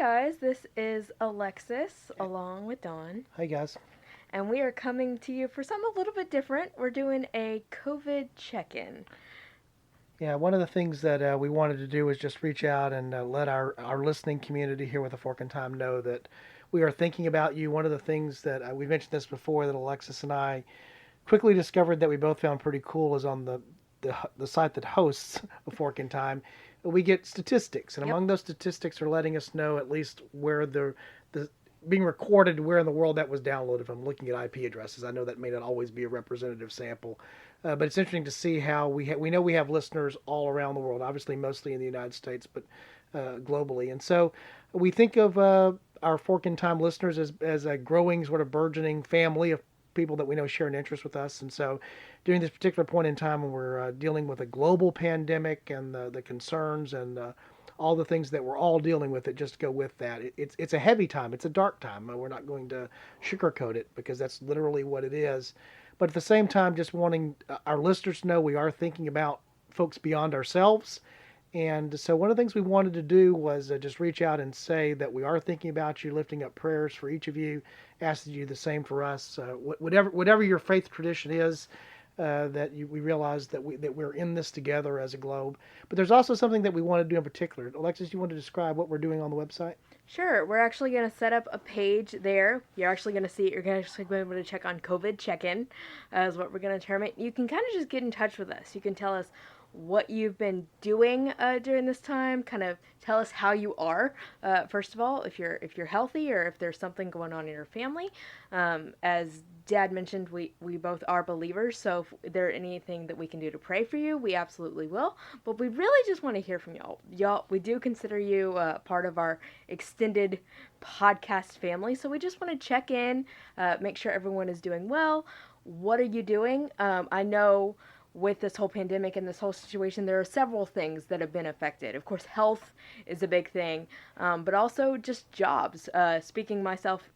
guys, this is Alexis along with Dawn, Hi guys. and we are coming to you for something a little bit different. We're doing a COVID check in. Yeah, one of the things that we wanted to do was just reach out and let our listening community here with a Fork in Time know that we are thinking about you. One of the things that we mentioned this before that Alexis and I quickly discovered that we both found pretty cool is on the site that hosts a Fork in Time. We get statistics, and Yep. among those statistics are letting us know at least where the being recorded where in the world that was downloaded from. Looking at IP addresses, I know that may not always be a representative sample, but it's interesting to see how we know we have listeners all around the world. Obviously, mostly in the United States, but globally. And so we think of our Fork in Time listeners as a growing, sort of burgeoning family of people that we know share an interest with us. And so during this particular point in time when we're dealing with a global pandemic and the concerns and all the things that we're all dealing with that just go with that. It's a heavy time. It's a dark time. We're not going to sugarcoat it because that's literally what it is. But at the same time, just wanting our listeners to know we are thinking about folks beyond ourselves. And so one of the things we wanted to do was just reach out and say that we are thinking about you, lifting up prayers for each of you, asking you the same for us. Whatever your faith tradition is, we realize that we're in this together as a globe. But there's also something that we want to do in particular. Alexis, you want to describe what we're doing on the website? Sure, we're actually going to set up a page there. You're actually going to see it. You're going to actually be able to check on COVID check in, is what we're going to term it. You can kind of just get in touch with us. You can tell us what you've been doing during this time. Kind of tell us how you are. First of all, if you're healthy or if there's something going on in your family. As Dad mentioned, we both are believers, so if there anything that we can do to pray for you, we absolutely will. But we really just want to hear from y'all. Y'all, we do consider you part of our extended podcast family, so we just want to check in, make sure everyone is doing well. What are you doing? I know with this whole pandemic and this whole situation, there are several things that have been affected. Of course, health is a big thing, but also just jobs. Speaking myself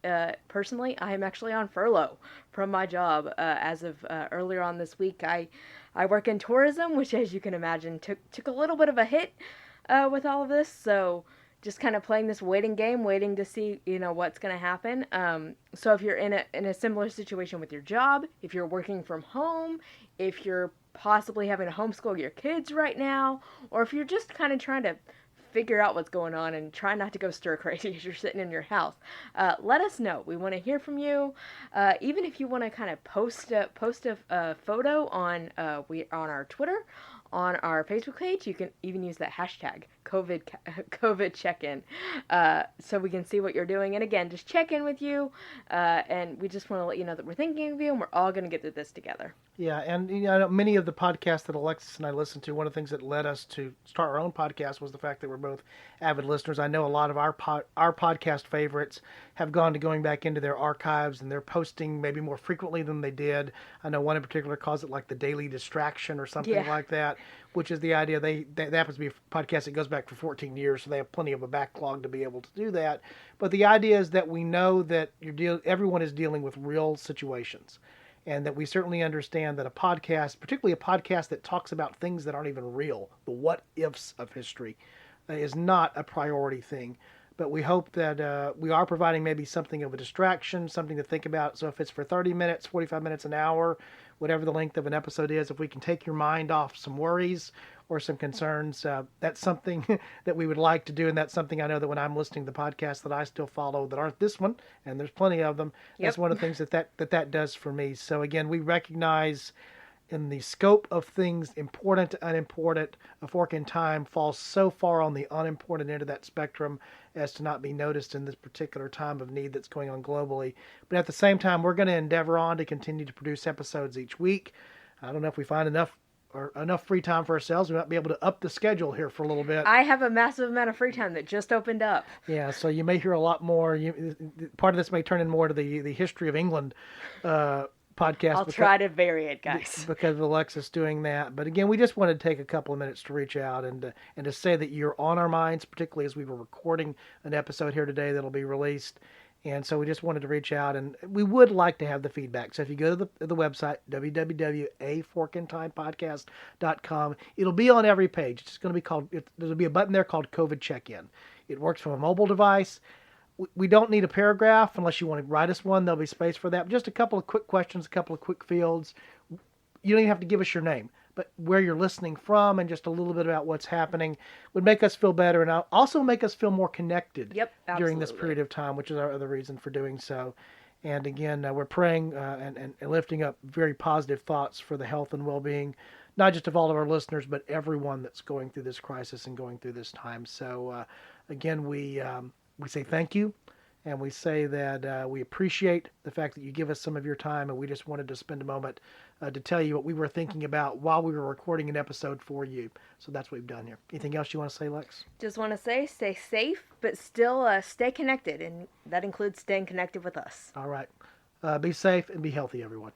personally, I am actually on furlough from my job as of earlier on this week. I work in tourism, which, as you can imagine, took a little bit of a hit with all of this. So just kind of playing this waiting game, waiting to see what's going to happen. So if you're in a similar situation with your job, if you're working from home, if you're possibly having to homeschool your kids right now, or if you're just kind of trying to figure out what's going on and try not to go stir crazy as you're sitting in your house, let us know. We want to hear from you. Even if you want to kind of post a photo on our Twitter, on our Facebook page, you can even use that hashtag COVID check-in, so we can see what you're doing. And again, just check in with you, and we just want to let you know that we're thinking of you, and we're all going to get through this together. Yeah, and I know many of the podcasts that Alexis and I listen to, one of the things that led us to start our own podcast was the fact that we're both avid listeners. I know a lot of our podcast favorites have gone to going back into their archives and they're posting maybe more frequently than they did. I know one in particular calls it like the daily distraction or something like that, which is the idea they happens to be a podcast that goes back for 14 years, so they have plenty of a backlog to be able to do that. But the idea is that we know that everyone is dealing with real situations. And that we certainly understand that a podcast, particularly a podcast that talks about things that aren't even real, the what ifs of history, is not a priority thing. But we hope that we are providing maybe something of a distraction, something to think about. So if it's for 30 minutes, 45 minutes, an hour, whatever the length of an episode is, if we can take your mind off some worries or some concerns, that's something that we would like to do. And that's something I know that when I'm listening to the podcasts that I still follow that aren't this one, and there's plenty of them, that's one of the things that does for me. So again, we recognize in the scope of things important to unimportant, a Fork in Time falls so far on the unimportant end of that spectrum as to not be noticed in this particular time of need that's going on globally. But at the same time, we're going to endeavor on to continue to produce episodes each week. I don't know if we find enough free time for ourselves. We might be able to up the schedule here for a little bit. I have a massive amount of free time that just opened up. Yeah, so you may hear a lot more. Part of this may turn in more to the history of England podcast. I'll try to vary it, guys. Because of Alexis doing that. But again, we just wanted to take a couple of minutes to reach out and to say that you're on our minds, particularly as we were recording an episode here today that'll be released. And so we just wanted to reach out, and we would like to have the feedback. So if you go to the website, www.aforkintimepodcast.com, it'll be on every page. It's going to be called, there'll be a button there called COVID Check-In. It works from a mobile device. We don't need a paragraph unless you want to write us one. There'll be space for that. Just a couple of quick questions, a couple of quick fields. You don't even have to give us your name, but where you're listening from and just a little bit about what's happening would make us feel better and also make us feel more connected Yep, during this absolutely. period of time, which is our other reason for doing so. And again, we're praying and lifting up very positive thoughts for the health and well-being, not just of all of our listeners, but everyone that's going through this crisis and going through this time. So again, we say thank you. And we say that we appreciate the fact that you give us some of your time, and we just wanted to spend a moment to tell you what we were thinking about while we were recording an episode for you. So that's what we've done here. Anything else you want to say, Lex? Just want to say, stay safe, but still stay connected, and that includes staying connected with us. All right. Be safe and be healthy, everyone.